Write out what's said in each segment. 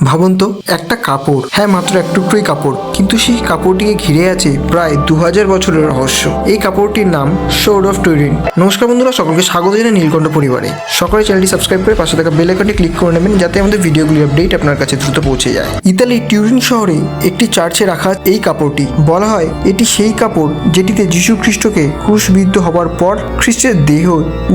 ভাবুন তো, একটা কাপড়, হ্যাঁ মাত্র এক টুকরোই কাপড়, কিন্তু সেই কাপড়টিকে ঘিরে আছে প্রায় 2000 বছরের রহস্য। এই কাপড়টির নাম সোর্ড অফ টুরিন। নমস্কার বন্ধুরা, সকলকে স্বাগত জানাই নীলকণ্ঠ পরিবারে। সকলে চ্যানেলটি সাবস্ক্রাইব করে পাশে থাকা বেল আইকনটি ক্লিক করে নেবেন, যাতে আমাদের ভিডিওগুলির আপডেট আপনার কাছে দ্রুত পৌঁছে যায়। ইতালির টিউরিন শহরে একটি চার্চে রাখা এই কাপড়টি, বলা হয় এটি সেই কাপড় যেটিতে যীশু খ্রিস্টকে ক্রুশবিদ্ধ হবার পর খ্রিস্টের দেহ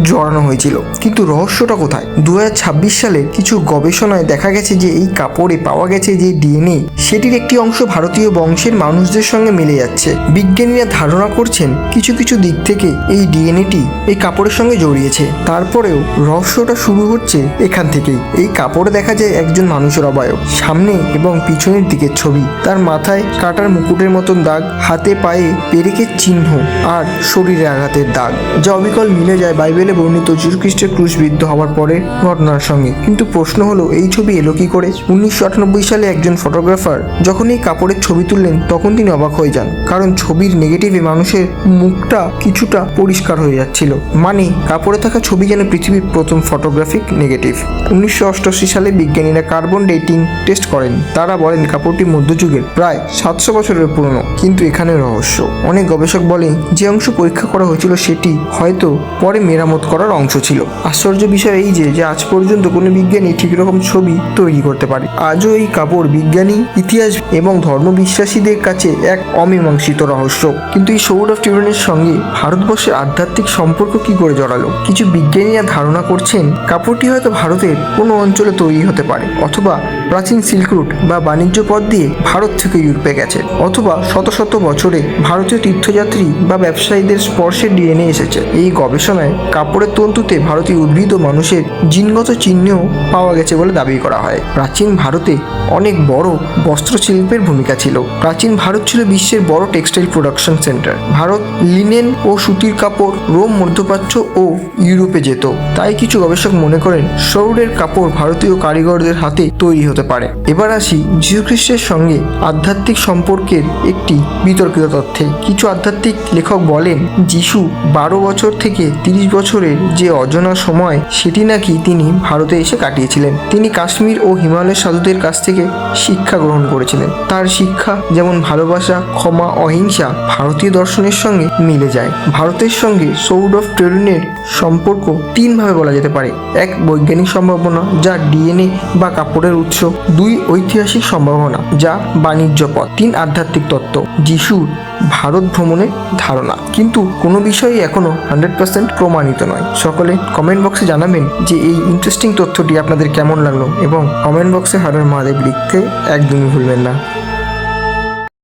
জড়ানো হয়েছিল। কিন্তু রহস্যটা কোথায়? 2026 সালে কিছু গবেষণায় দেখা গেছে যে এই কাপড়ে পাওয়া গেছে যে ডিএনএ, সেটির একটি অংশ ভারতীয় বংশের মানুষদের সঙ্গে মিলে যাচ্ছে। বিজ্ঞানীরা ধারণা করছেন কিছু কিছু দিক থেকে এই ডিএনএটি এই কাপড়ের সঙ্গে জড়িয়েছে। তারপরেও রহস্যটা শুরু হচ্ছে এখান থেকেই। এই কাপড়ে দেখা যায় একজন মানুষের অবয়ব, সামনে এবং পিছনের দিকের ছবি, তার মাথায় কাটার মুকুটের মতন দাগ, হাতে পায়ে পেরেকের চিহ্ন আর শরীরে আঘাতের দাগ, যা অবিকল মিলে যায় বাইবেলে বর্ণিত যীশু খ্রিস্টের ক্রুশবিদ্ধ হওয়ার পরের ঘটনার সঙ্গে। কিন্তু প্রশ্ন হলো, এই ছবি এলো কি করে? 1998 সালে একজন ফটোগ্রাফার যখন এই কাপড়ের ছবি তুললেন, তখন তিনি অবাক হয়ে যান, কারণ ছবির নেগেটিভে মানুষের মুখটা কিছুটা পরিষ্কার হয়ে যাচ্ছিল। মানে কাপড়ে থাকা ছবি যেন পৃথিবীর প্রথম ফটোগ্রাফিক নেগেটিভ। 1988 সালে বিজ্ঞানীরা কার্বন ডেটিং টেস্ট করেন। তারা বলেন কাপড়টি মধ্যযুগের, প্রায় 700 বছরের পুরনো। কিন্তু এখানে রহস্য। অনেক গবেষক বলেন যে অংশ পরীক্ষা করা হয়েছিল সেটি হয়তো পরে মেরামত করার অংশ ছিল। আশ্চর্য বিষয় এই যে আজ পর্যন্ত কোনো বিজ্ঞানী ঠিক রকম ছবি তৈরি করতে পারে। আজও এই কাপড় বিজ্ঞানী, ইতিহাস এবং ধর্মবিশ্বাসীদের কাছে এক অমীমাংসিত রহস্য। কিন্তু এই সোর্ড অফ টুরিনের সঙ্গে ভারতবর্ষের আধ্যাত্মিক সম্পর্ক কি করে জড়ালো? কিছু বিজ্ঞানীরা ধারণা করছেন কাপড়টি হয়তো ভারতের কোনো অঞ্চলে তৈরি হতে পারে, অথবা প্রাচীন সিল্ক রুট বা বাণিজ্য পথ দিয়ে ভারত থেকে ইউরোপে গেছে, অথবা শত শত বছরে ভারতীয় তীর্থযাত্রী বা ব্যবসায়ীদের স্পর্শে ডিএনএ এসেছে। এই গবেষণায় কাপড়ের তন্তুতে ভারতীয় উদ্ভিদ ও মানুষের জিনগত চিহ্নও পাওয়া গেছে বলে দাবি করা হয়। প্রাচীন ভারতে অনেক বড় বস্ত্রশিল্পের ভূমিকা ছিল। প্রাচীন ভারত ছিল বিশ্বের বড় টেক্সটাইল প্রোডাকশন সেন্টার। ভারত লিনেন ও সুতির কাপড় রোম, মধ্যপ্রাচ্য ও ইউরোপে যেত। তাই কিছু গবেষক মনে করেন সৌরের কাপড় ভারতীয় কারিগরদের হাতে তৈরি হতে পারে। এবার আসি যীশুখ্রিস্টের সঙ্গে আধ্যাত্মিক সম্পর্কের একটি বিতর্কিত তথ্যে। কিছু আধ্যাত্মিক লেখক বলেন যিশু 12 বছর থেকে 30 বছরের যে অজানা সময়, সেটি নাকি তিনি ভারতে এসে কাটিয়েছিলেন। তিনি কাশ্মীর ও হিমালয়ের সাধুদের কাছ থেকে শিক্ষা গ্রহণ করেছিলেন। তার শিক্ষা যেমন ভালোবাসা, ক্ষমা, অহিংসা ভারতীয় দর্শনের সঙ্গে মিলে যায়। ভারতের সঙ্গে সোর্ড অফ টুরিনের সম্পর্ক 3 ভাবে বলা যেতে পারে। 1, বৈজ্ঞানিক সম্ভাবনা, যা ডিএনএ বা কাপড়ের উৎস। 2, ঐতিহাসিক সম্ভাবনা, যা বাণিজ্য পথ। 3, আধ্যাত্মিক তত্ত্ব, যিশুর ভারত ভ্রমণের ধারণা। কিন্তু কোনো বিষয়ই এখনো 100% প্রমাণিত নয়। সকলে কমেন্ট বক্সে জানাবেন যে এই ইন্টারেস্টিং তথ্যটি আপনাদের কেমন লাগলো, এবং কমেন্ট বক্সে হর হর মহাদেব লিখতে একদমই ভুলবেন না।